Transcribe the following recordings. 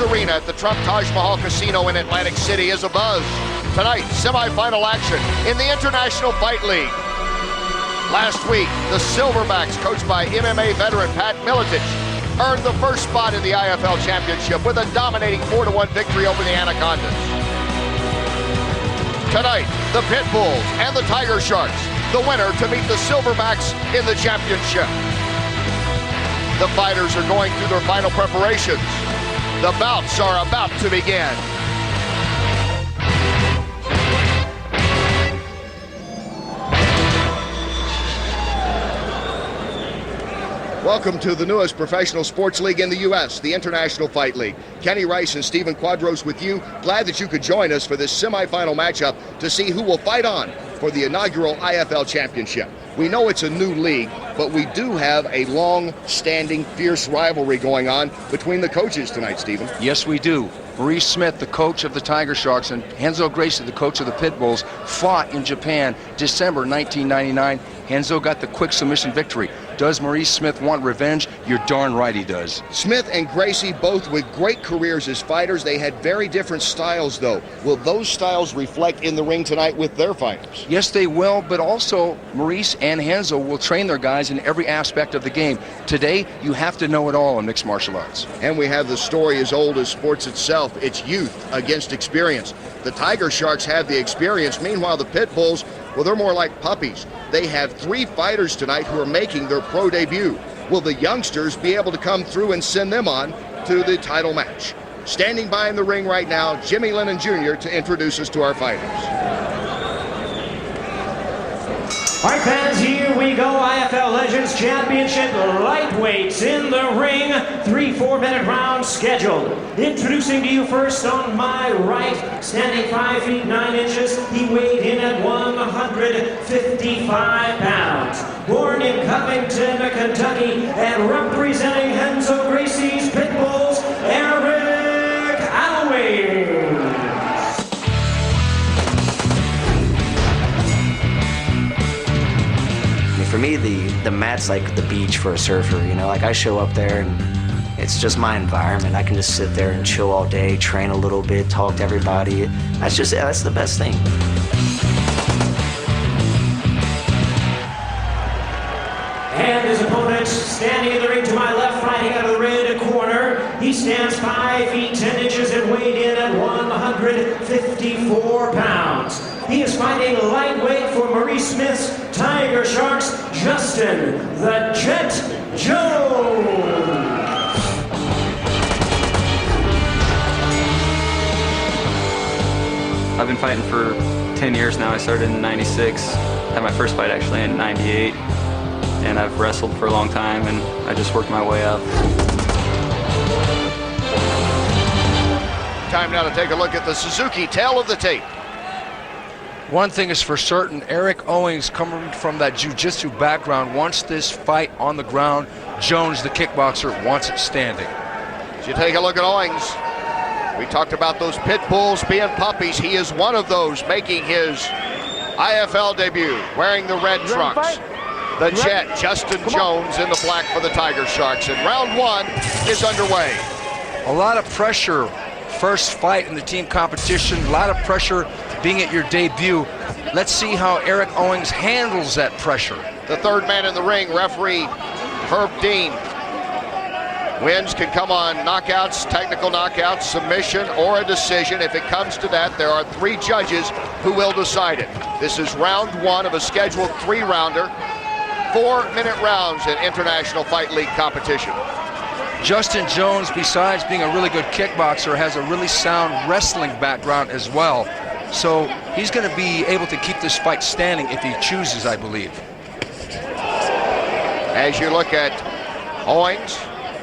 Arena at the Trump Taj Mahal Casino in Atlantic City is abuzz. Tonight, semifinal action in the International Fight League. Last week, the Silverbacks, coached by MMA veteran Pat Miletich, earned the first spot in the IFL Championship with a dominating 4-1 victory over the Anacondas. Tonight, the Pit Bulls and the Tiger Sharks, the winner to meet the Silverbacks in the championship. The fighters are going through their final preparations. The bouts are about to begin. Welcome to the newest professional sports league in the U.S., the International Fight League. Kenny Rice and Stephen Quadros with you. Glad that you could join us for this semifinal matchup to see who will fight on for the inaugural IFL Championship. We know it's a new league, but we do have a long-standing, fierce rivalry going on between the coaches tonight, Stephen. Yes, we do. Maurice Smith, the coach of the Tiger Sharks, and Renzo Gracie, the coach of the Pit Bulls, fought in Japan December 1999. Renzo got the quick submission victory. Does Maurice Smith want revenge? You're darn right he does. Smith and Gracie, both with great careers as fighters. They had very different styles, though. Will those styles reflect in the ring tonight with their fighters? Yes, they will, but also Maurice and Renzo will train their guys in every aspect of the game. Today, you have to know it all in mixed martial arts. And we have the story as old as sports itself. It's youth against experience. The Tiger Sharks have the experience. Meanwhile, the Pit Bulls, well, they're more like puppies. They have 3 fighters tonight who are making their pro debut. Will the youngsters be able to come through and send them on to the title match? Standing by in the ring right now, Jimmy Lennon Jr. to introduce us to our fighters. All right, fans, here we go. IFL Legends Championship lightweights in the ring. 3 4-minute rounds scheduled. Introducing to you first on my right, standing 5 feet 9 inches. He weighed in at 155 pounds. Born in Covington, Kentucky, and representing Renzo Gracie's Pit Bulls, Eric Alloway. For me, the mat's like the beach for a surfer, you know, like I show up there and it's just my environment. I can just sit there and chill all day, train a little bit, talk to everybody. That's the best thing. And his opponent standing in the ring to my left, fighting out of the red corner. He stands 5 feet 10 inches and weighed in at 154 pounds. He is fighting lightweight for Maurice Smith's Tiger Sharks, Justin the Jet Jones. I've been fighting for 10 years now. I started in '96, had my first fight actually in '98, and I've wrestled for a long time, and I just worked my way up. Time now to take a look at the Suzuki tail of the tape. One thing is for certain, Eric Owings, coming from that jiu-jitsu background, wants this fight on the ground. Jones, the kickboxer, wants it standing. As you take a look at Owings, we talked about those Pit Bulls being puppies. He is one of those, making his IFL debut, wearing the red trunks. The Jet, Justin Jones, in the black for the Tiger Sharks. And round 1 is underway. A lot of pressure. First fight in the team competition, a lot of pressure being at your debut. Let's see how Eric Owings handles that pressure. The third man in the ring, referee Herb Dean. Wins can come on knockouts, technical knockouts, submission, or a decision. If it comes to that, there are 3 judges who will decide it. This is round 1 of a scheduled 3-rounder, 4-minute rounds in International Fight League competition. Justin Jones, besides being a really good kickboxer, has a really sound wrestling background as well. So he's going to be able to keep this fight standing if he chooses, I believe. As you look at Owings,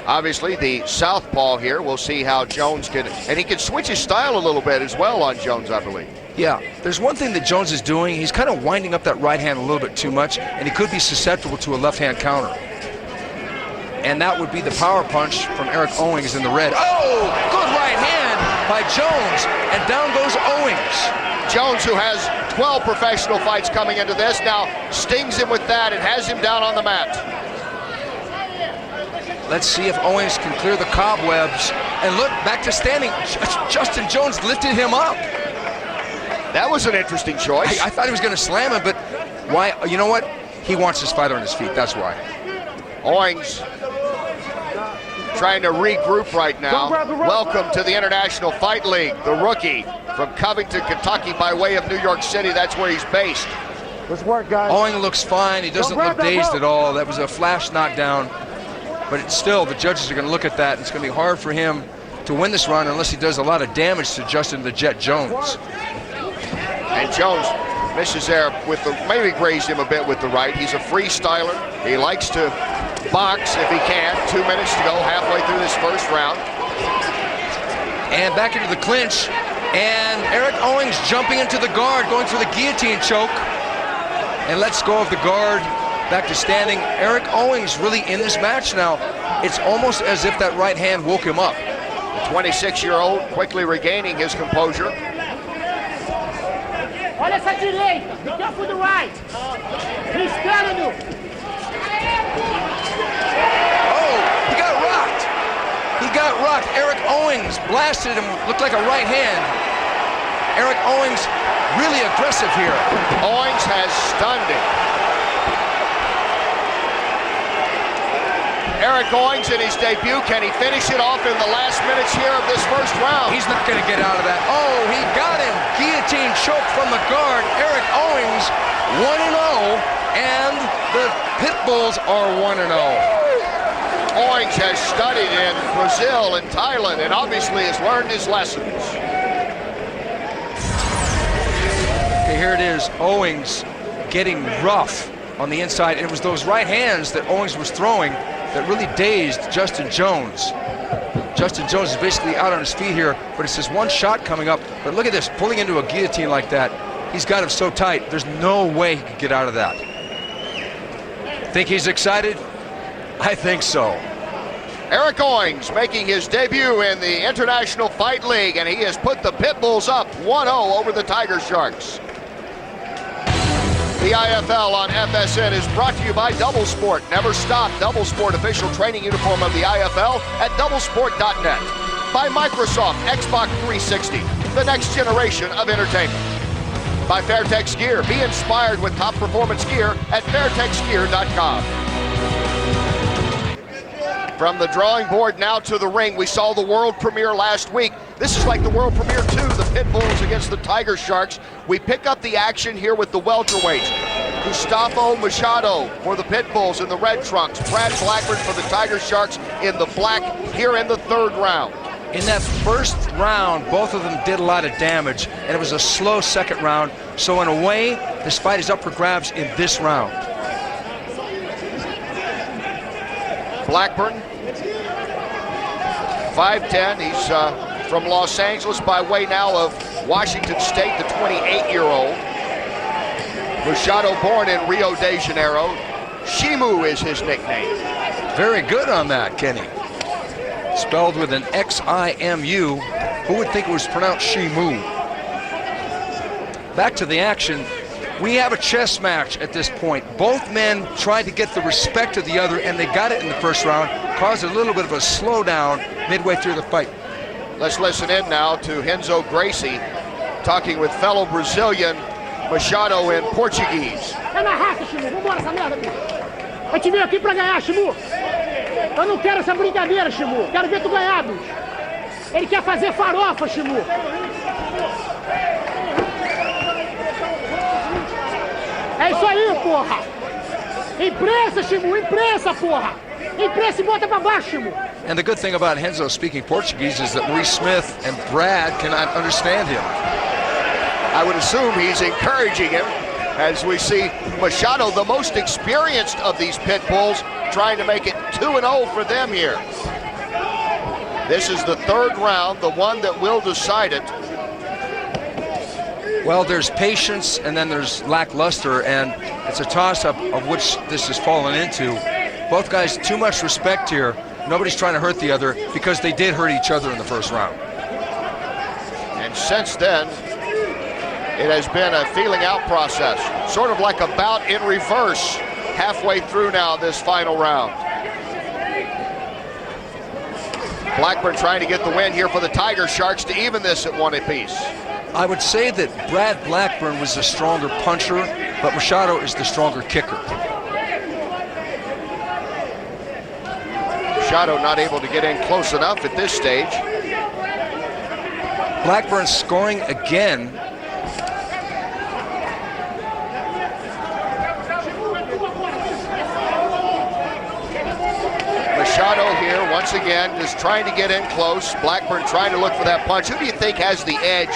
obviously the southpaw here, we'll see how Jones can, and he can switch his style a little bit as well on Jones, I believe. Yeah, there's one thing that Jones is doing. He's kind of winding up that right hand a little bit too much, and he could be susceptible to a left hand counter. And that would be the power punch from Eric Owings in the red. Oh, good right hand by Jones, and down goes Owings. Jones, who has 12 professional fights coming into this, now stings him with that and has him down on the mat. Let's see if Owings can clear the cobwebs And look, back to standing. Justin Jones lifted him up. That was an interesting choice. I thought he was going to slam him, but why? You know what? He wants his fighter on his feet. That's why. Owings trying to regroup right now. Welcome to the International Fight League, the rookie from Covington, Kentucky, by way of New York City. That's where he's based. Let's work, guys. Owings looks fine. He doesn't look dazed at all. That was a flash knockdown. But it's still, the judges are going to look at that. It's going to be hard for him to win this round unless he does a lot of damage to Justin the Jet Jones. And Jones misses there with the, maybe grazed him a bit with the right. He's a freestyler. He likes to box if he can. 2 minutes to go, halfway through this first round. And back into the clinch. And Eric Owings jumping into the guard, going for the guillotine choke. And lets go of the guard, back to standing. Eric Owings really in this match now. It's almost as if that right hand woke him up. The 26-year-old quickly regaining his composure. Olha essa direita. Be careful with the right. He's scanning you. Oh, he got rocked. He got rocked. Eric Owings blasted him, looked like a right hand. Eric Owings really aggressive here. Owings has stunned him. Eric Owings in his debut. Can he finish it off in the last minutes here of this first round? He's not going to get out of that. Oh, he got him. Guillotine choke from the guard. Eric Owings 1-0, and the Pitbulls are 1-0. Owings has studied in Brazil and Thailand and obviously has learned his lessons. Okay, here it is. Owings getting rough on the inside. It was those right hands that Owings was throwing that really dazed Justin Jones. Justin Jones is basically out on his feet here, but it's just one shot coming up. But look at this, pulling into a guillotine like that. He's got him so tight, there's no way he could get out of that. Think he's excited? I think so. Eric Owings making his debut in the International Fight League, and he has put the Pitbulls up 1-0 over the Tiger Sharks. The IFL on FSN is brought to you by Double Sport. Never stop. Double Sport official training uniform of the IFL at doublesport.net. By Microsoft Xbox 360, the next generation of entertainment. By Fairtex Gear. Be inspired with top performance gear at fairtexgear.com. From the drawing board now to the ring. We saw the world premiere last week. This is like the world premiere 2, the Pitbulls against the Tiger Sharks. We pick up the action here with the welterweights. Gustavo Machado for the Pitbulls in the red trunks. Brad Blackburn for the Tiger Sharks in the black here in the third round. In that first round, both of them did a lot of damage, and it was a slow second round. So in a way, this fight is up for grabs in this round. Blackburn, 5'10". He's from Los Angeles by way now of Washington State, the 28-year-old. Machado born in Rio de Janeiro. Shimu is his nickname. Very good on that, Kenny. Spelled with an X-I-M-U. Who would think it was pronounced Shimu? Back to the action. We have a chess match at this point. Both men tried to get the respect of the other, and they got it in the first round. Caused a little bit of a slowdown midway through the fight. Let's listen in now to Renzo Gracie talking with fellow Brazilian Machado in Portuguese. É na raça, Shimu. Vambora essa merda, bicho. A gente veio aqui pra ganhar, Shimu. Eu não quero essa brincadeira, Shimu. Quero ver tu ganhar, bicho. Ele quer fazer farofa, Shimu. É isso aí, porra. Imprensa, Shimu. Imprensa, porra. Imprensa e bota pra baixo, Shimu. And the good thing about Renzo speaking Portuguese is that Maurice Smith and Brad cannot understand him. I would assume he's encouraging him as we see Machado, the most experienced of these Pitbulls, trying to make it 2-0 for them here. This is the third round, the one that will decide it. Well, there's patience and then there's lackluster, and it's a toss-up of which this has fallen into. Both guys, too much respect here. Nobody's trying to hurt the other because they did hurt each other in the first round. And since then, it has been a feeling out process, sort of like a bout in reverse halfway through now this final round. Blackburn trying to get the win here for the Tiger Sharks to even this at 1 apiece. I would say that Brad Blackburn was the stronger puncher, but Machado is the stronger kicker. Shooto not able to get in close enough at this stage. Blackburn scoring again. Machado here once again just trying to get in close. Blackburn trying to look for that punch. Who do you think has the edge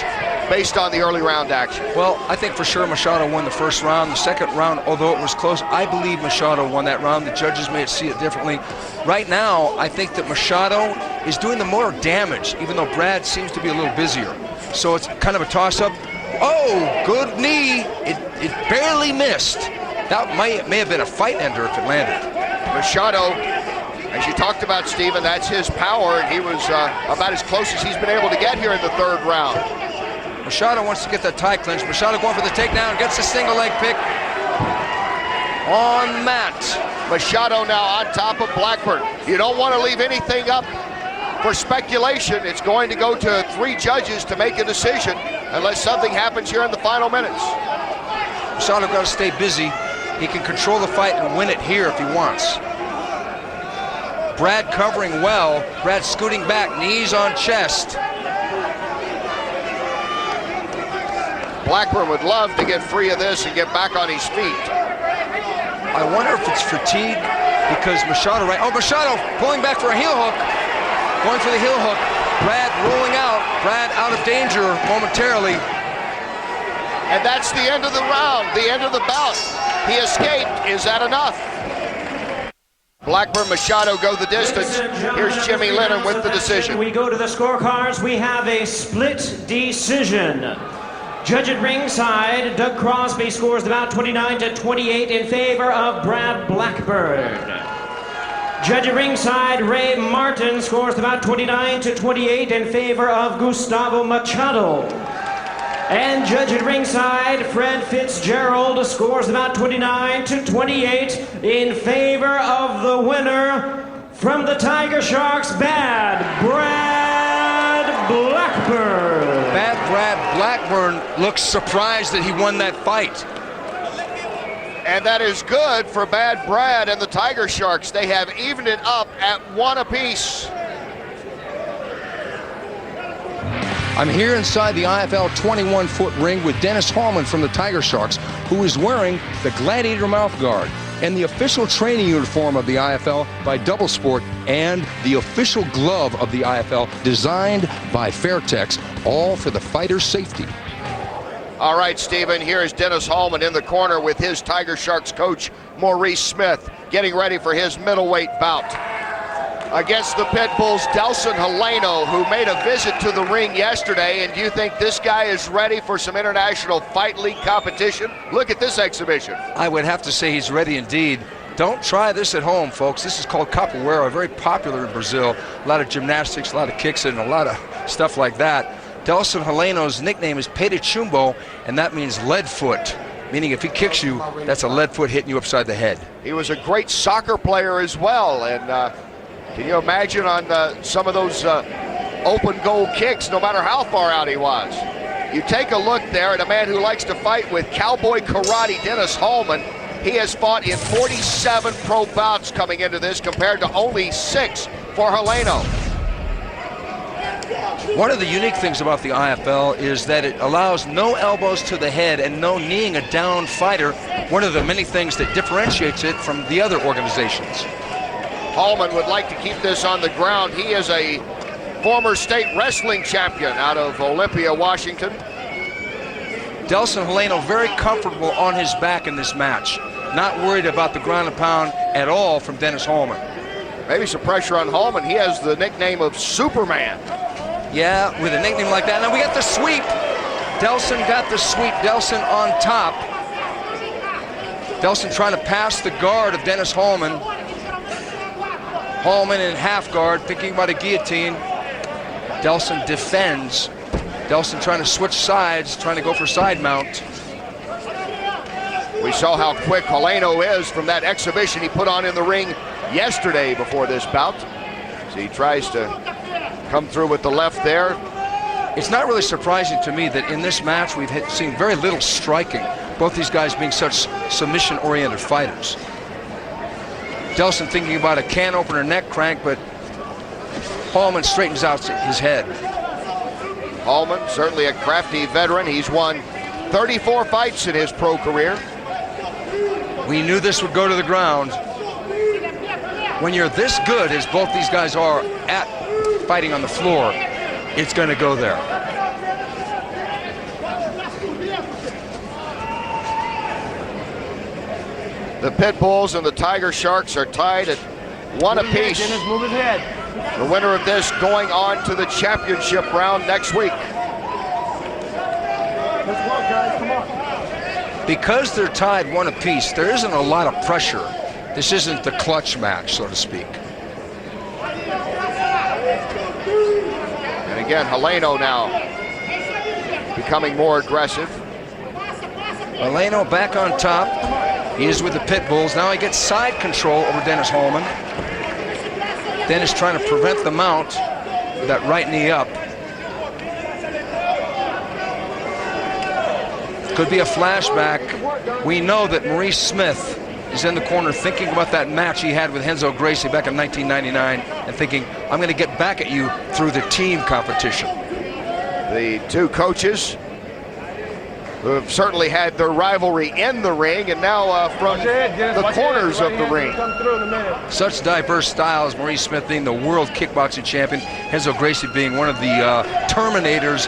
based on the early round action? Well, I think for sure Machado won the first round. The second round, although it was close, I believe Machado won that round. The judges may see it differently. Right now, I think that Machado is doing the more damage, even though Brad seems to be a little busier. So it's kind of a toss-up. Oh, good knee. It barely missed. That may have been a fight ender if it landed. Machado, as you talked about, Stephen, that's his power, and he was about as close as he's been able to get here in the third round. Machado wants to get that tie clinch. Machado going for the takedown, gets a single leg pick on mat. Machado now on top of Blackburn. You don't want to leave anything up for speculation. It's going to go to 3 judges to make a decision unless something happens here in the final minutes. Machado got to stay busy. He can control the fight and win it here if he wants. Brad covering well. Brad scooting back, knees on chest. Blackburn would love to get free of this and get back on his feet. I wonder if it's fatigue because Machado, Machado pulling back for a heel hook. Going for the heel hook. Brad rolling out. Brad out of danger momentarily. And that's the end of the round, the end of the bout. He escaped. Is that enough? Blackburn, Machado go the distance. Here's Jimmy Lennon with the decision. We go to the scorecards. We have a split decision. Judge at ringside, Doug Crosby scores the bout 29-28 in favor of Brad Blackburn. Judge at ringside, Ray Martin scores the bout 29-28 in favor of Gustavo Machado. And judge at ringside, Fred Fitzgerald scores the bout 29-28 in favor of the winner from the Tiger Sharks, Brad Blackburn. Brad Blackburn looks surprised that he won that fight. And that is good for Bad Brad and the Tiger Sharks. They have evened it up at 1 apiece. I'm here inside the IFL 21-foot ring with Dennis Hallman from the Tiger Sharks, who is wearing the Gladiator mouth guard and the official training uniform of the IFL by Double Sport and the official glove of the IFL designed by Fairtex, all for the fighter's safety. All right, Stephen, here is Dennis Hallman in the corner with his Tiger Sharks coach, Maurice Smith, getting ready for his middleweight bout against the Pitbull's Delson Heleno, who made a visit to the ring yesterday. And do you think this guy is ready for some International Fight League competition? Look at this exhibition. I would have to say he's ready indeed. Don't try this at home, folks. This is called capoeira, very popular in Brazil. A lot of gymnastics, a lot of kicks, and a lot of stuff like that. Delson Heleno's nickname is Pé de Chumbo, and that means lead foot, meaning if he kicks you, that's a lead foot hitting you upside the head. He was a great soccer player as well, and can you imagine on some of those open goal kicks, no matter how far out he was? You take a look there at a man who likes to fight with cowboy karate, Dennis Hallman. He has fought in 47 pro bouts coming into this compared to only 6 for Heleno. One of the unique things about the IFL is that it allows no elbows to the head and no kneeing a down fighter, one of the many things that differentiates it from the other organizations. Hallman would like to keep this on the ground. He is a former state wrestling champion out of Olympia, Washington. Delson Heleno very comfortable on his back in this match. Not worried about the ground and pound at all from Dennis Hallman. Maybe some pressure on Hallman. He has the nickname of Superman. Yeah, with a nickname like that. Now we got the sweep. Delson got the sweep. Delson on top. Delson trying to pass the guard of Dennis Hallman. Hallman in half guard, thinking about a guillotine. Delson defends. Delson trying to switch sides, trying to go for side mount. We saw how quick Heleno is from that exhibition he put on in the ring yesterday before this bout. So he tries to come through with the left there. It's not really surprising to me that in this match we've seen very little striking, both these guys being such submission-oriented fighters. Delson thinking about a can opener neck crank, but Hallman straightens out his head. Hallman, certainly a crafty veteran. He's won 34 fights in his pro career. We knew this would go to the ground. When you're this good as both these guys are at fighting on the floor, it's going to go there. The Pit Bulls and the Tiger Sharks are tied at 1 apiece. Dennis, move his head. The winner of this going on to the championship round next week. Let's go, guys. Come on. Because they're tied 1 apiece, there isn't a lot of pressure. This isn't the clutch match, so to speak. And again, Heleno now becoming more aggressive. Heleno back on top. He is with the Pit Bulls. Now he gets side control over Dennis Hallman. Dennis trying to prevent the mount with that right knee up. Could be a flashback. We know that Maurice Smith is in the corner thinking about that match he had with Renzo Gracie back in 1999 and thinking, I'm going to get back at you through the team competition. The two coaches who have certainly had their rivalry in the ring and now from the corners of the ring. Such diverse styles, Maurice Smith being the world kickboxing champion, Renzo Gracie being one of the Terminators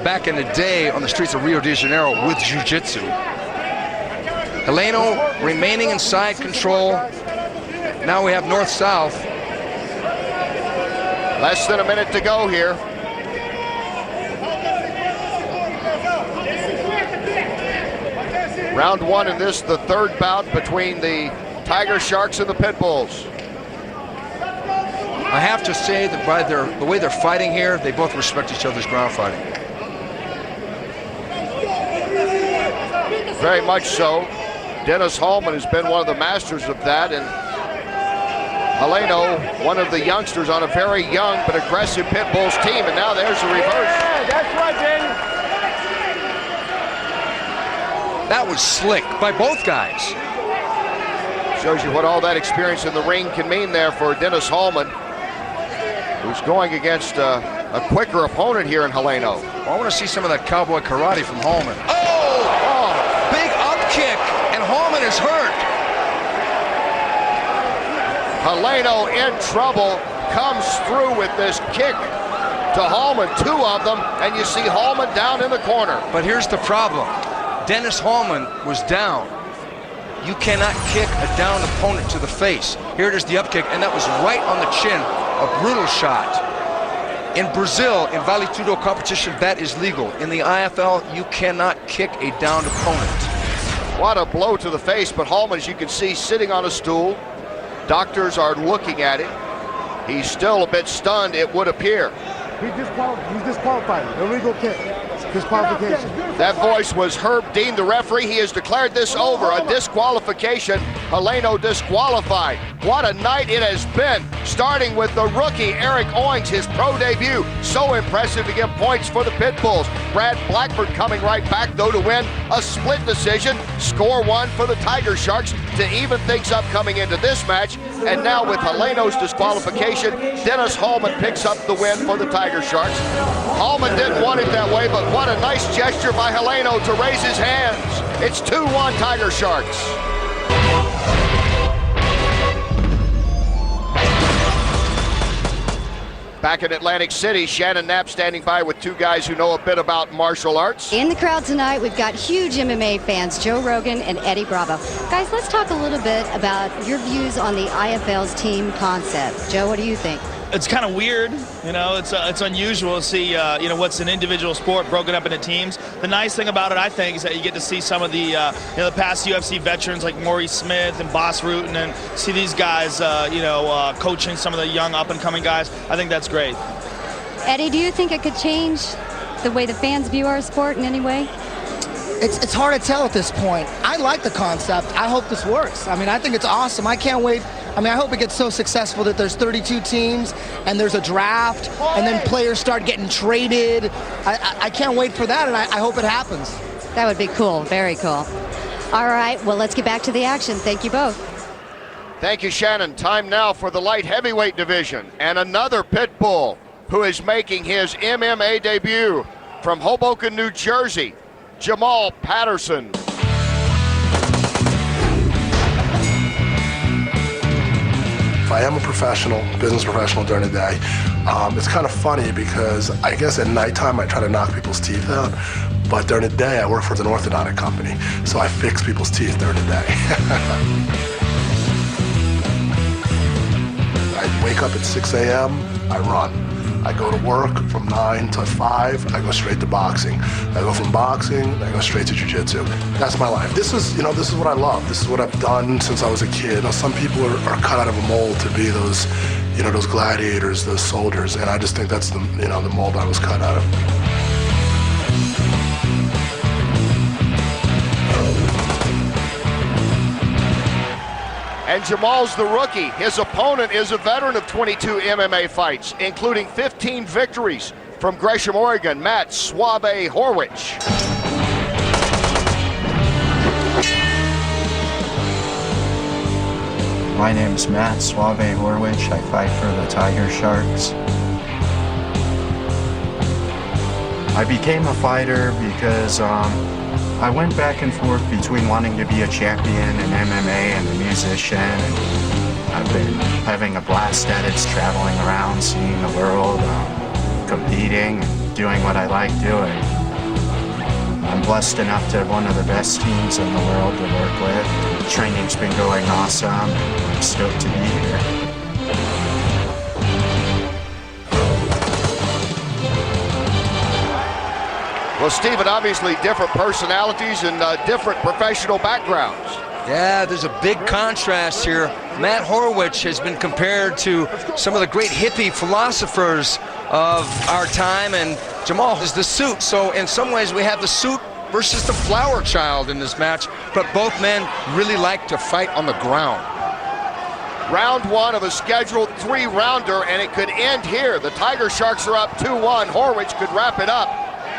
back in the day on the streets of Rio de Janeiro with jiu-jitsu. Heleno remaining in side control. Now we have north-south. Less than a minute to go here. Round 1 in this, the third bout between the Tiger Sharks and the Pit Bulls. I have to say that by the way they're fighting here, they both respect each other's ground fighting. Very much so. Dennis Hallman has been one of the masters of that, and Heleno, one of the youngsters on a very young but aggressive Pit Bulls team, and now there's the reverse. Yeah, that's right, Danny. That was slick by both guys. Shows you what all that experience in the ring can mean there for Dennis Hallman, who's going against a quicker opponent here in Heleno. Well, I want to see some of that cowboy karate from Hallman. Oh! Big up kick, and Hallman is hurt. Heleno in trouble, comes through with this kick to Hallman, 2 of them, and you see Hallman down in the corner. But here's the problem. Dennis Hallman was down. You cannot kick a downed opponent to the face. Here it is, the up kick, and that was right on the chin. A brutal shot. In Brazil, in Vale Tudo competition, that is legal. In the IFL, you cannot kick a downed opponent. What a blow to the face, but Hallman, as you can see, sitting on a stool. Doctors are looking at it. He's still a bit stunned, it would appear. He's disqualified. Illegal kick. Disqualification. That voice was Herb Dean, the referee. He has declared this over, a disqualification. Heleno disqualified. What a night it has been, starting with the rookie Eric Owings, his pro debut. So impressive to get points for the Pit Bulls. Brad Blackford coming right back, though, to win a split decision. Score 1 for the Tiger Sharks to even things up coming into this match. And now with Heleno's disqualification, Dennis Hallman picks up the win for the Tiger Sharks. Hallman didn't want it that way, but what a nice gesture by Heleno to raise his hands. It's 2-1 Tiger Sharks. Back in Atlantic City, Shannon Knapp standing by with 2 guys who know a bit about martial arts. In the crowd tonight, we've got huge MMA fans, Joe Rogan and Eddie Bravo. Guys, let's talk a little bit about your views on the IFL's team concept. Joe, what do you think? It's kind of weird, you know, it's unusual to see, you know, what's an individual sport broken up into teams. The nice thing about it, I think, is that you get to see some of the, you know, the past UFC veterans like Maurice Smith and Boss Rutan, and see these guys, you know, coaching some of the young up-and-coming guys. I think that's great. Eddie, do you think it could change the way the fans view our sport in any way? It's hard to tell at this point. I like the concept. I hope this works. I mean, I think it's awesome. I can't wait I mean, I hope it gets so successful that there's 32 teams and there's a draft and then players start getting traded. I can't wait for that, and I hope it happens. That would be cool. Very cool. All right, well, let's get back to the action. Thank you both. Thank you, Shannon. Time now for the light heavyweight division. And another pit bull who is making his MMA debut from Hoboken, New Jersey, Jamal Patterson. I am a professional, business professional during the day. It's kind of funny because I guess at nighttime I try to knock people's teeth out, but during the day I work for an orthodontic company, so I fix people's teeth during the day. I wake up at 6 a.m., I run. I go to work from 9 to 5, I go straight to boxing. I go from boxing, I go straight to jiu-jitsu. That's my life. This is what I love. This is what I've done since I was a kid. Some people are cut out of a mold to be those gladiators, those soldiers, and I just think that's the mold I was cut out of. And Jamal's the rookie. His opponent is a veteran of 22 MMA fights, including 15 victories from Gresham, Oregon, Matt Suave Horwich. My name is Matt Suave Horwich. I fight for the Tiger Sharks. I became a fighter because I went back and forth between wanting to be a champion in MMA and a musician. And I've been having a blast at it, traveling around, seeing the world, competing, and doing what I like doing. I'm blessed enough to have one of the best teams in the world to work with. The training's been going awesome. I'm stoked to be here. Well, Stephen, obviously different personalities and different professional backgrounds. Yeah, there's a big contrast here. Matt Horwich has been compared to some of the great hippie philosophers of our time, and Jamal is the suit. So in some ways we have the suit versus the flower child in this match, but both men really like to fight on the ground. Round one of a scheduled 3-rounder, and it could end here. The Tiger Sharks are up 2-1. Horwich could wrap it up.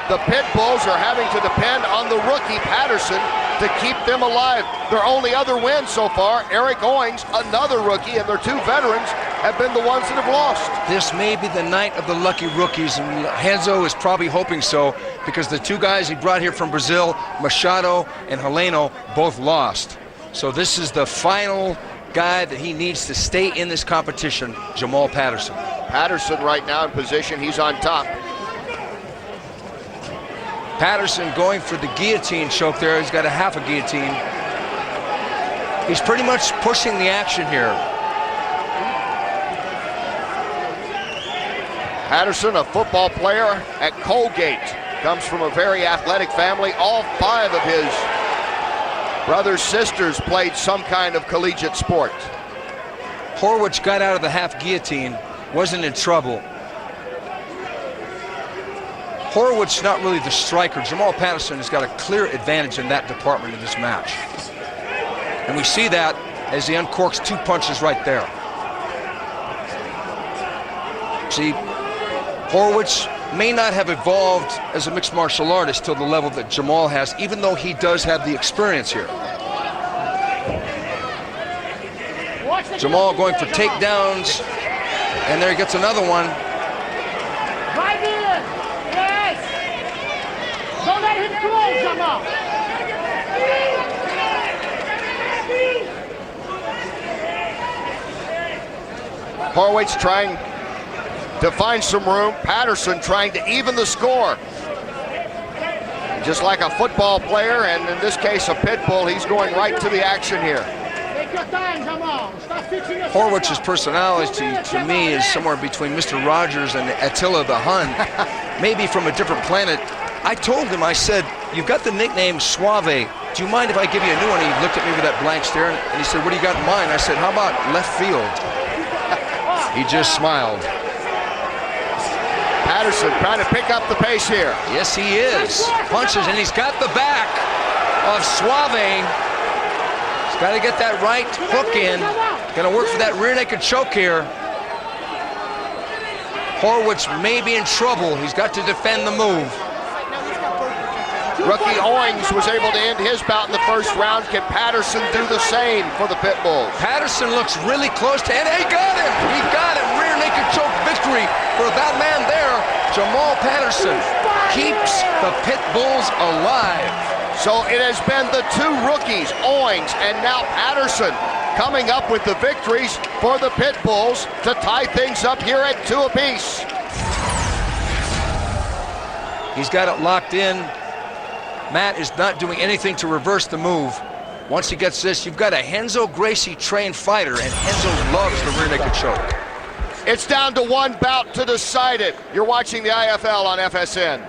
The Pit Bulls are having to depend on the rookie Patterson to keep them alive. Their only other win so far, Eric Owings, another rookie, and their 2 veterans have been the ones that have lost. This may be the night of the lucky rookies, and Renzo is probably hoping so, because the 2 guys he brought here from Brazil, Machado and Heleno, both lost. So this is the final guy that he needs to stay in this competition, Jamal Patterson. Patterson right now in position, he's on top. Patterson going for the guillotine choke there. He's got a half a guillotine. He's pretty much pushing the action here. Patterson, a football player at Colgate, comes from a very athletic family. All 5 of his brothers, sisters played some kind of collegiate sport. Horwich got out of the half guillotine, wasn't in trouble. Horwich not really the striker. Jamal Patterson has got a clear advantage in that department in this match. And we see that as he uncorks 2 punches right there. See, Horwich may not have evolved as a mixed martial artist to the level that Jamal has, even though he does have the experience here. Jamal going for takedowns, and there he gets another one. Vai, Miller! Yes! Don't let him close, Jamal! Horwich trying to find some room. Patterson trying to even the score. Just like a football player, and in this case a pit bull, he's going right to the action here. Take your time, Jamal. Stop fixing yourself. Horwich's personality to me is somewhere between Mr. Rogers and Attila the Hun, maybe from a different planet. I told him, I said, you've got the nickname Suave. Do you mind if I give you a new one? He looked at me with that blank stare and he said, what do you got in mind? I said, how about left field? He just smiled. Patterson trying to pick up the pace here. Yes, he is. Punches, and he's got the back of Suave. Got to get that right hook in. Going to work for that rear naked choke here. Horwitz may be in trouble. He's got to defend the move. Rookie Owings was able to end his bout in the first round. Can Patterson do the same for the Pitbulls? Patterson looks really close to, and he got him! He got him! Rear naked choke victory for that man there. Jamal Patterson keeps the Pitbulls alive. So it has been the two rookies, Owings and now Patterson, coming up with the victories for the Pitbulls to tie things up here at 2 apiece. He's got it locked in. Matt is not doing anything to reverse the move. Once he gets this, you've got a Renzo Gracie trained fighter, and Renzo loves the rear naked choke. It's down to one bout to decide it. You're watching the IFL on FSN.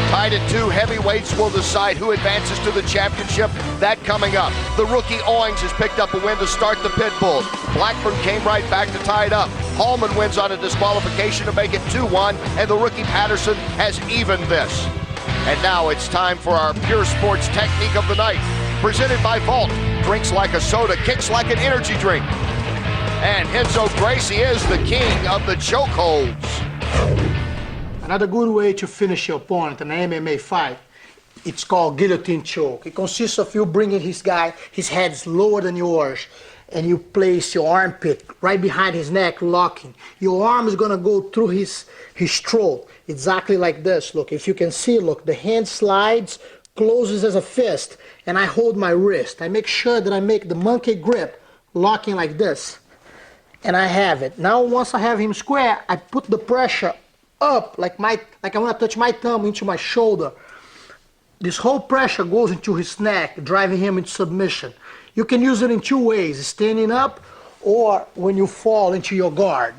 Tied at 2, heavyweights will decide who advances to the championship. That coming up. The rookie Owings has picked up a win to start the Pitbulls. Blackburn came right back to tie it up. Hallman wins on a disqualification to make it 2-1, and the rookie Patterson has evened this. And now it's time for our Pure Sports Technique of the Night. Presented by Vault. Drinks like a soda, kicks like an energy drink. And Renzo Gracie is the king of the chokeholds. Another good way to finish your opponent in an MMA fight, it's called guillotine choke. It consists of you bringing his head's lower than yours, and you place your armpit right behind his neck, locking. Your arm is gonna go through his throat, exactly like this. Look, if you can see, look, the hand slides, closes as a fist, and I hold my wrist. I make sure that I make the monkey grip, locking like this, and I have it. Now, once I have him square, I put the pressure up, like I want to touch my thumb into my shoulder. This whole pressure goes into his neck, driving him into submission. You can use it in 2 ways, standing up or when you fall into your guard.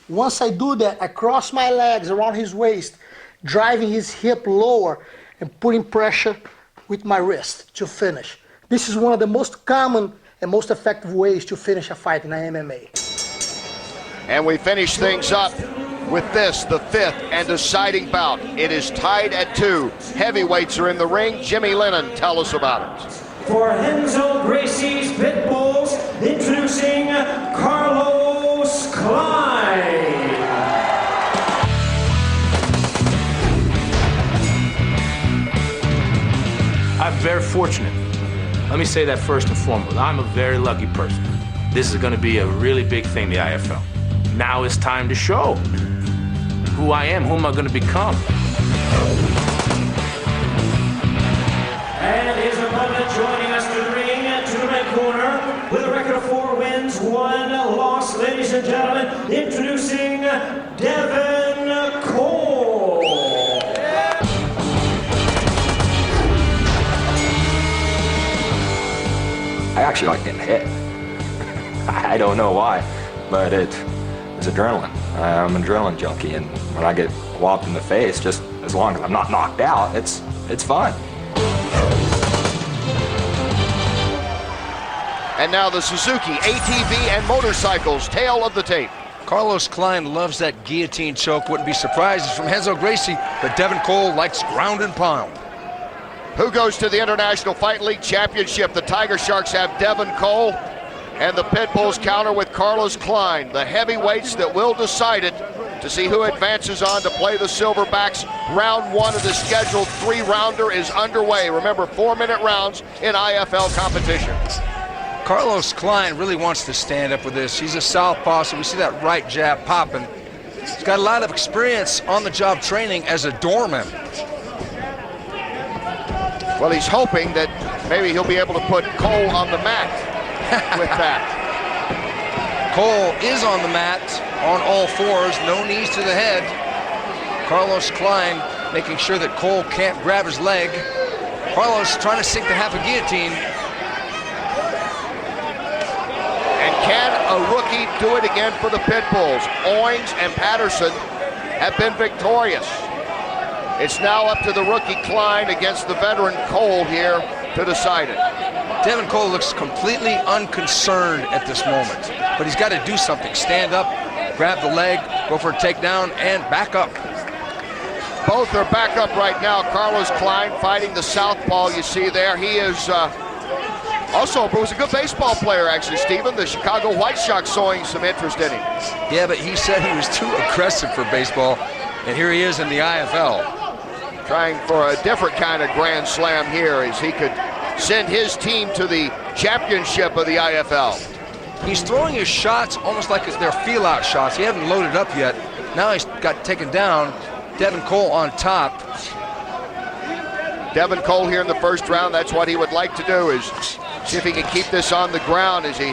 Once I do that, I cross my legs around his waist, driving his hip lower and putting pressure with my wrist to finish. This is one of the most common and most effective ways to finish a fight in MMA. And we finish things up with this, the 5th and deciding bout. It is tied at 2. Heavyweights are in the ring. Jimmy Lennon, tell us about it. For Renzo Gracie's Pitbulls, introducing Carlos Klein. I'm very fortunate. Let me say that first and foremost. I'm a very lucky person. This is going to be a really big thing, the IFL. Now it's time to show who I am, who am I going to become. And his opponent joining us to the ring, to the red corner, with a record of 4 wins, 1 loss, ladies and gentlemen, introducing Devin Cole. I actually like getting hit. I don't know why, but it's adrenaline. I'm an adrenaline junkie, and when I get whopped in the face, just as long as I'm not knocked out, it's fun. And now the Suzuki ATV and motorcycles tail of the tape. Carlos Klein loves that guillotine choke. Wouldn't be surprised it's from Renzo Gracie, but Devin Cole likes ground and pound. Who goes to the International Fight League Championship? The Tiger Sharks have Devin Cole, and the Pitbulls counter with Carlos Klein. The heavyweights that will decide it to see who advances on to play the Silverbacks. Round 1 of the scheduled 3-rounder is underway. Remember, 4-minute rounds in IFL competition. Carlos Klein really wants to stand up with this. He's a southpaw, so we see that right jab popping. He's got a lot of experience on the job training as a doorman. Well, he's hoping that maybe he'll be able to put Cole on the mat with that. Cole is on the mat on all 4s, no knees to the head. Carlos Klein making sure that Cole can't grab his leg. Carlos trying to sink the half a guillotine. And can a rookie do it again for the Pitbulls? Owings and Patterson have been victorious. It's now up to the rookie Klein against the veteran Cole here to decide it. Devin Cole looks completely unconcerned at this moment, but he's got to do something. Stand up, grab the leg, go for a takedown, and back up. Both are back up right now. Carlos Klein fighting the southpaw you see there. He is also was a good baseball player, actually, Stephen. The Chicago White Sox showing some interest in him. Yeah, but he said he was too aggressive for baseball, and here he is in the IFL. Trying for a different kind of grand slam here as he could send his team to the championship of the IFL. He's throwing his shots almost like they're feel-out shots. He hasn't loaded up yet. Now he's got taken down. Devin Cole on top. Devin Cole here in the first round, that's what he would like to do, is see if he can keep this on the ground as he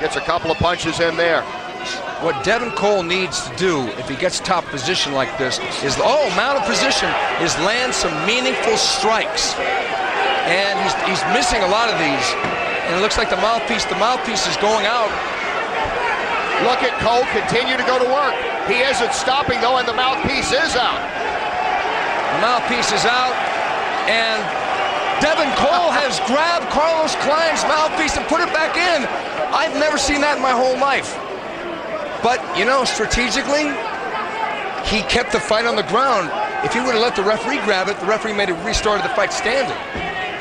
gets a couple of punches in there. What Devin Cole needs to do if he gets top position like this is, mounted position, is land some meaningful strikes. And he's missing a lot of these. And it looks like the mouthpiece is going out. Look at Cole continue to go to work. He isn't stopping though, and the mouthpiece is out. The mouthpiece is out, and Devin Cole has grabbed Carlos Klein's mouthpiece and put it back in. I've never seen that in my whole life. But, you know, strategically, he kept the fight on the ground. If he would have let the referee grab it, the referee may have restarted the fight standing.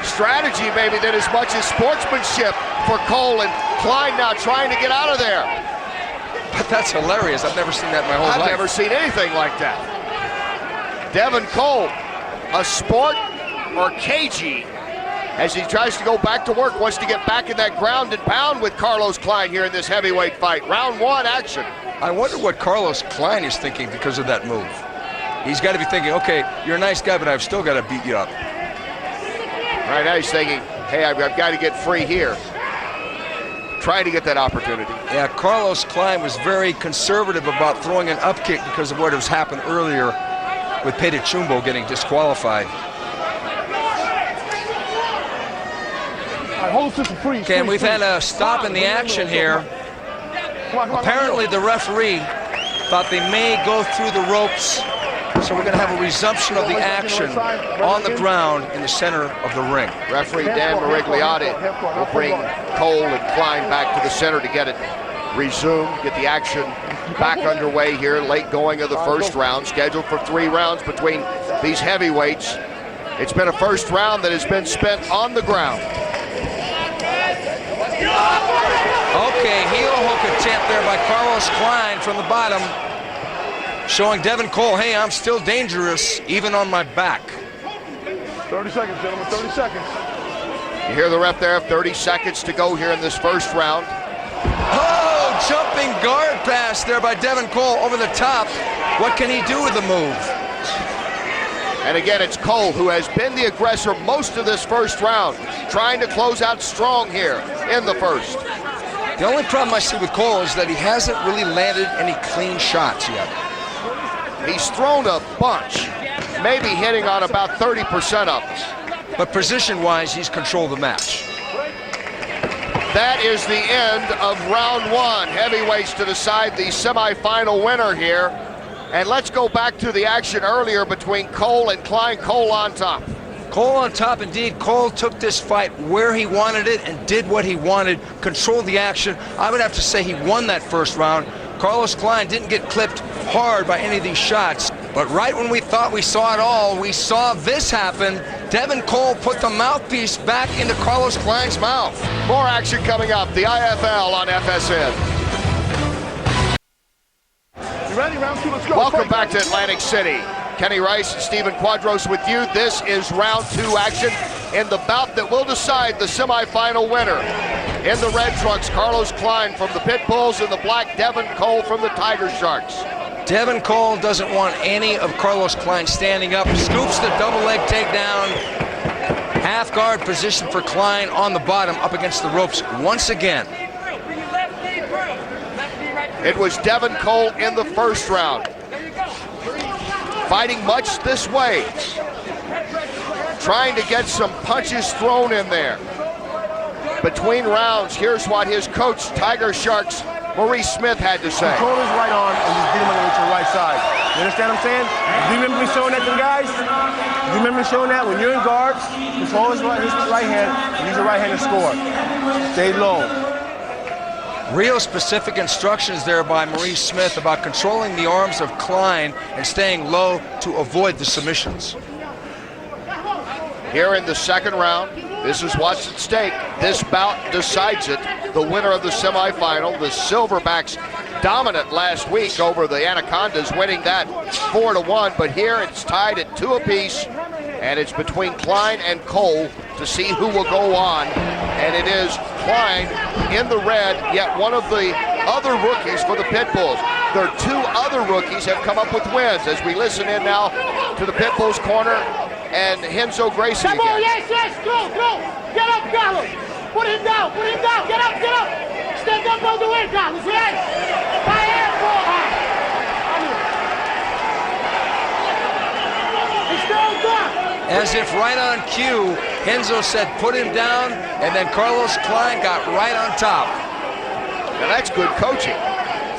Strategy maybe did as much as sportsmanship for Cole, and Klein now trying to get out of there. But that's hilarious. I've never seen that in my whole life. I've never seen anything like that. Devin Cole, a sport or cagey, as he tries to go back to work, wants to get back in that ground and pound with Carlos Klein here in this heavyweight fight. Round one action. I wonder what Carlos Klein is thinking because of that move. He's got to be thinking, okay, you're a nice guy, but I've still got to beat you up. Right now he's thinking, hey, I've got to get free here. Trying to get that opportunity. Yeah, Carlos Klein was very conservative about throwing an up kick because of what has happened earlier with Pete Chumbo getting disqualified. Okay, and we've had a stop in the action here. Apparently the referee thought they may go through the ropes, so we're going to have a resumption of the action on the ground in the center of the ring. Referee Dan Marigliotti will bring Cole and Klein back to the center to get it resumed, get the action back underway here, late going of the first round, scheduled for 3 rounds between these heavyweights. It's been a first round that has been spent on the ground. Okay, heel hook attempt there by Carlos Klein from the bottom, showing Devin Cole, hey, I'm still dangerous, even on my back. 30 seconds, gentlemen, 30 seconds. You hear the ref there, 30 seconds to go here in this first round. Oh, jumping guard pass there by Devin Cole over the top. What can he do with the move? And again, it's Cole who has been the aggressor most of this first round, trying to close out strong here in the first. The only problem I see with Cole is that he hasn't really landed any clean shots yet. He's thrown a bunch, maybe hitting on about 30% of them. But position-wise, he's controlled the match. That is the end of round one. Heavyweights to decide the semifinal winner here. And let's go back to the action earlier between Cole and Klein. Cole on top. Cole on top, indeed. Cole took this fight where he wanted it and did what he wanted, controlled the action. I would have to say he won that first round. Carlos Klein didn't get clipped hard by any of these shots. But right when we thought we saw it all, we saw this happen. Devin Cole put the mouthpiece back into Carlos Klein's mouth. More action coming up. The IFL on FSN. You ready? Round two, let's go. Welcome back to Atlantic City. Kenny Rice and Stephen Quadros with you. This is round two action in the bout that will decide the semifinal winner. In the red trunks, Carlos Klein from the Pit Bulls, and the black, Devin Cole from the Tiger Sharks. Devin Cole doesn't want any of Carlos Klein standing up. Scoops the double leg takedown. Half guard position for Klein on the bottom up against the ropes once again. It was Devin Cole in the first round, fighting much this way, trying to get some punches thrown in there. Between rounds, here's what his coach, Tiger Sharks, Maurice Smith, had to say. Control his right arm and just get him with your right side. You understand what I'm saying? Do you remember me showing that to the guys? Do you remember me showing that? When you're in guards, control his right hand, use your right hand to score. Stay low. Real specific instructions there by Maurice Smith about controlling the arms of Klein and staying low to avoid the submissions. Here in the second round, this is what's at stake. This bout decides it. The winner of the semifinal, the Silverbacks, dominant last week over the Anacondas, winning that 4-1. But here it's tied at 2 apiece, and it's between Klein and Cole to see who will go on. And it is Klein in the red, yet one of the other rookies for the Pitbulls. Their 2 other rookies have come up with wins. As we listen in now to the Pitbulls corner and Renzo Gracie again. Come on, yes, go. Get up, Carlos. Put him down, get up. Stand up all the way, Carlos, yes. As if right on cue, Renzo said put him down, and then Carlos Klein got right on top. And that's good coaching.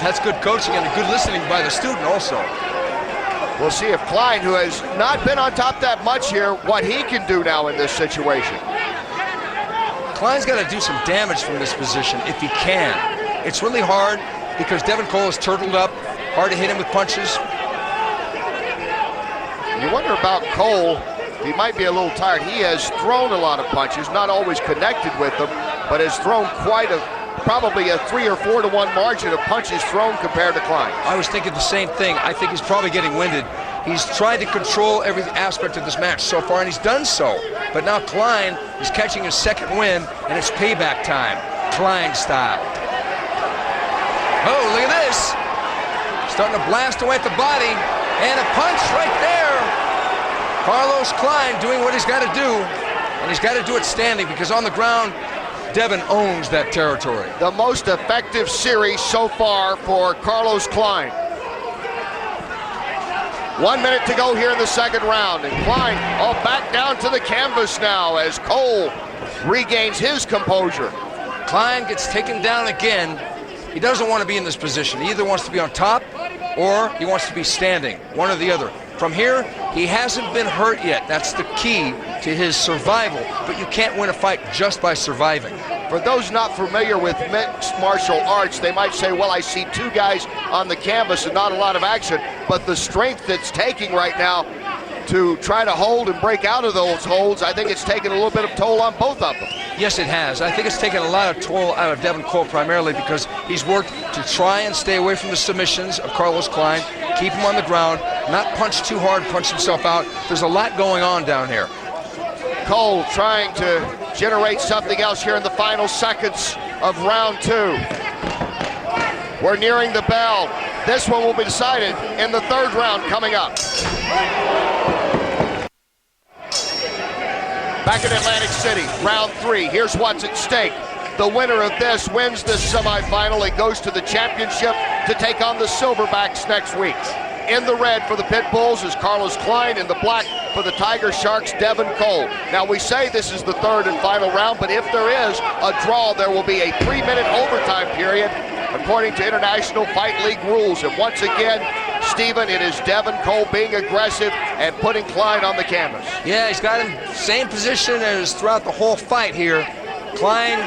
That's good coaching and good listening by the student also. We'll see if Klein, who has not been on top that much here, what he can do now in this situation. Klein's got to do some damage from this position if he can. It's really hard because Devin Cole is turtled up, hard to hit him with punches. You wonder about Cole. He might be a little tired. He has thrown a lot of punches, not always connected with them, but has thrown probably a 3 or 4 to 1 margin of punches thrown compared to Klein. I was thinking the same thing. I think he's probably getting winded. He's tried to control every aspect of this match so far, and he's done so. But now Klein is catching his second win, and it's payback time, Klein style. Oh, look at this. Starting to blast away at the body, and a punch right there. Carlos Klein doing what he's got to do, and he's got to do it standing because on the ground, Devin owns that territory. The most effective series so far for Carlos Klein. 1 minute to go here in the second round, and Klein back down to the canvas now as Cole regains his composure. Klein gets taken down again. He doesn't want to be in this position. He either wants to be on top or he wants to be standing, one or the other. From here, he hasn't been hurt yet. That's the key to his survival, but you can't win a fight just by surviving. For those not familiar with mixed martial arts, they might say, well, I see 2 guys on the canvas and not a lot of action, but the strength it's taking right now to try to hold and break out of those holds, I think it's taken a little bit of toll on both of them. Yes, it has. I think it's taken a lot of toll out of Devin Cole primarily because he's worked to try and stay away from the submissions of Carlos Klein, keep him on the ground, not punch too hard, punch himself out. There's a lot going on down here. Cole trying to generate something else here in the final seconds of round 2. We're nearing the bell. This one will be decided in the third round coming up. Back in Atlantic City, round 3. Here's what's at stake. The winner of this wins the semifinal and goes to the championship to take on the Silverbacks next week. In the red for the Pitbulls is Carlos Klein. In the black for the Tiger Sharks, Devin Cole. Now we say this is the third and final round, but if there is a draw, there will be a 3-minute overtime period according to International Fight League rules. And once again, Stephen, it is Devin Cole being aggressive and putting Klein on the canvas. Yeah, he's got him same position as throughout the whole fight here. Klein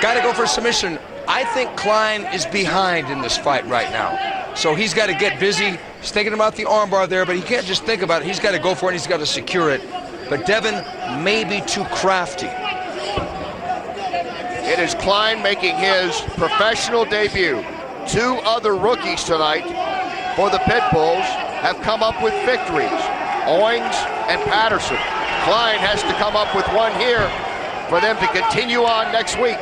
got to go for a submission. I think Klein is behind in this fight right now. So he's got to get busy. He's thinking about the armbar there, but he can't just think about it. He's got to go for it, and he's got to secure it. But Devin may be too crafty. It is Klein making his professional debut. 2 other rookies tonight for the Pitbulls have come up with victories. Owings and Patterson. Klein has to come up with one here for them to continue on next week.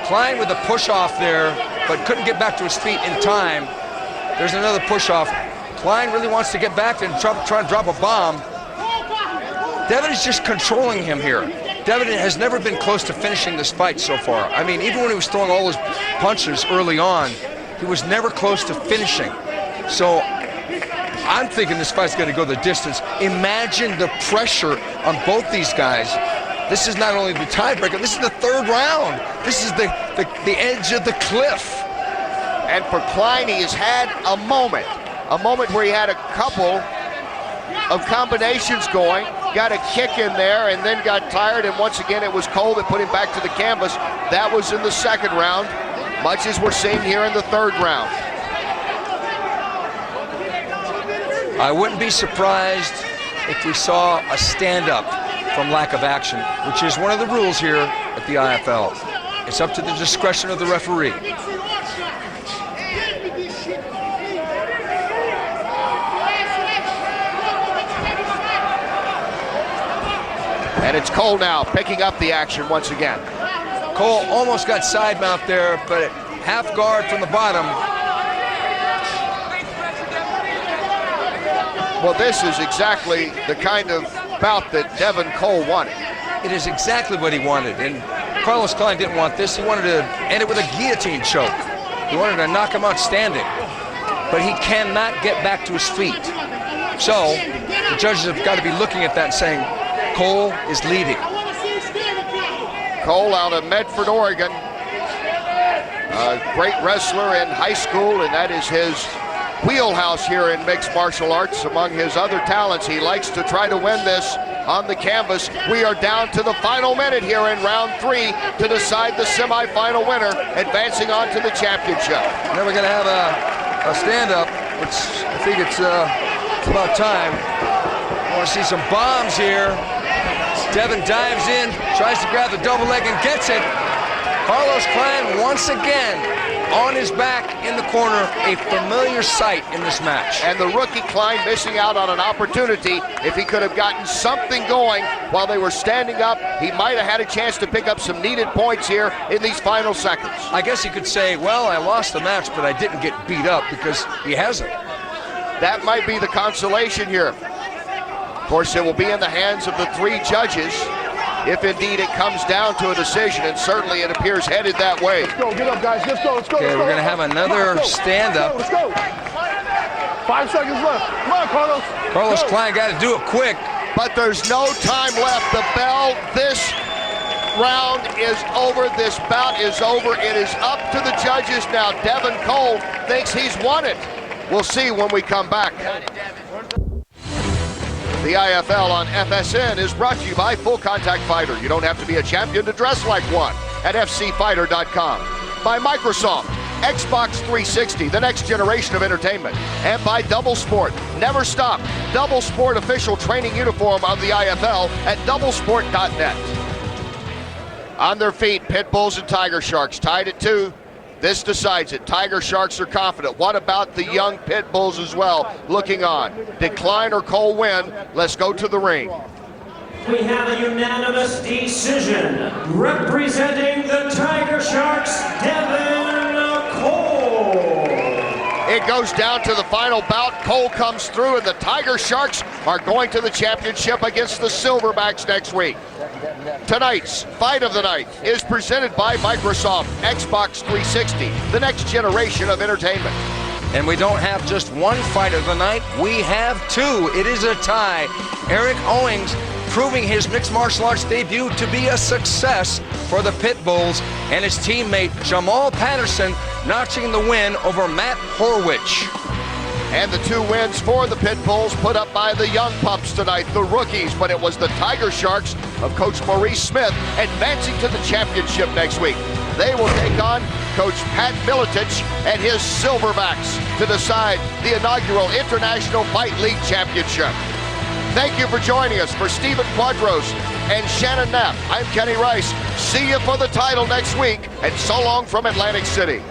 Klein with a push-off there, but couldn't get back to his feet in time. There's another push-off. Klein really wants to get back and try and drop a bomb. Devin is just controlling him here. Devin has never been close to finishing this fight so far. I mean, even when he was throwing all his punches early on, he was never close to finishing. So I'm thinking this fight's going to go the distance. Imagine the pressure on both these guys. This is not only the tiebreaker, this is the third round. This is the edge of the cliff. And for Klein, he has had a moment where he had a couple of combinations going, got a kick in there, and then got tired, and once again it was Cole that put him back to the canvas. That was in the second round. much as we're seeing here in the third round. I wouldn't be surprised if we saw a stand-up from lack of action, which is one of the rules here at the IFL. It's up to the discretion of the referee. And it's Cole now picking up the action once again. Cole almost got side mount there, but half guard from the bottom. Well, this is exactly the kind of bout that Devin Cole wanted. It is exactly what he wanted, and Carlos Klein didn't want this. He wanted to end it with a guillotine choke. He wanted to knock him out standing, but he cannot get back to his feet. So the judges have got to be looking at that and saying, Cole is leading. Cole out of Medford, Oregon. A great wrestler in high school, and that is his wheelhouse here in mixed martial arts. Among his other talents, he likes to try to win this on the canvas. We are down to the final minute here in round 3 to decide the semifinal winner, advancing on to the championship. Now we're going to have a stand-up, which I think it's about time. I want to see some bombs here. Devin dives in, tries to grab the double leg and gets it. Carlos Klein once again on his back in the corner, a familiar sight in this match. And the rookie Klein missing out on an opportunity. If he could have gotten something going while they were standing up, he might have had a chance to pick up some needed points here in these final seconds. I guess you could say, well, I lost the match, but I didn't get beat up, because he hasn't. That might be the consolation here. Of course, it will be in the hands of the 3 judges if indeed it comes down to a decision, and certainly it appears headed that way. Let's go, get up, guys. Let's go, let's go. Okay, we're going to have another stand-up. Let's go. 5 seconds left. Come on, Carlos. Carlos Klein got to do it quick. But there's no time left. The bell, this round is over. This bout is over. It is up to the judges now. Devin Cole thinks he's won it. We'll see when we come back. The IFL on FSN is brought to you by Full Contact Fighter. You don't have to be a champion to dress like one at fcfighter.com. By Microsoft, Xbox 360, the next generation of entertainment. And by Double Sport. Never stop. Double Sport official training uniform of the IFL at doublesport.net. On their feet, Pit Bulls and Tiger Sharks tied at 2. This decides it. Tiger Sharks are confident. What about the young Pit Bulls as well looking on? Did Klein or Cole win? Let's go to the ring. We have a unanimous decision. Representing the Tiger Sharks, Devin Cole. It goes down to the final bout. Cole comes through, and the Tiger Sharks are going to the championship against the Silverbacks next week. Tonight's Fight of the Night is presented by Microsoft Xbox 360, the next generation of entertainment. And we don't have just one fight of the night, we have 2. It is a tie. Eric Owings proving his mixed martial arts debut to be a success for the Pit Bulls, and his teammate Jamal Patterson notching the win over Matt Horwich. And the 2 wins for the Pit Bulls put up by the young pups tonight, the rookies, but it was the Tiger Sharks of Coach Maurice Smith advancing to the championship next week. They will take on Coach Pat Miletich and his Silverbacks to decide the inaugural International Fight League Championship. Thank you for joining us. For Stephen Quadros and Shannon Knapp, I'm Kenny Rice. See you for the title next week, and so long from Atlantic City.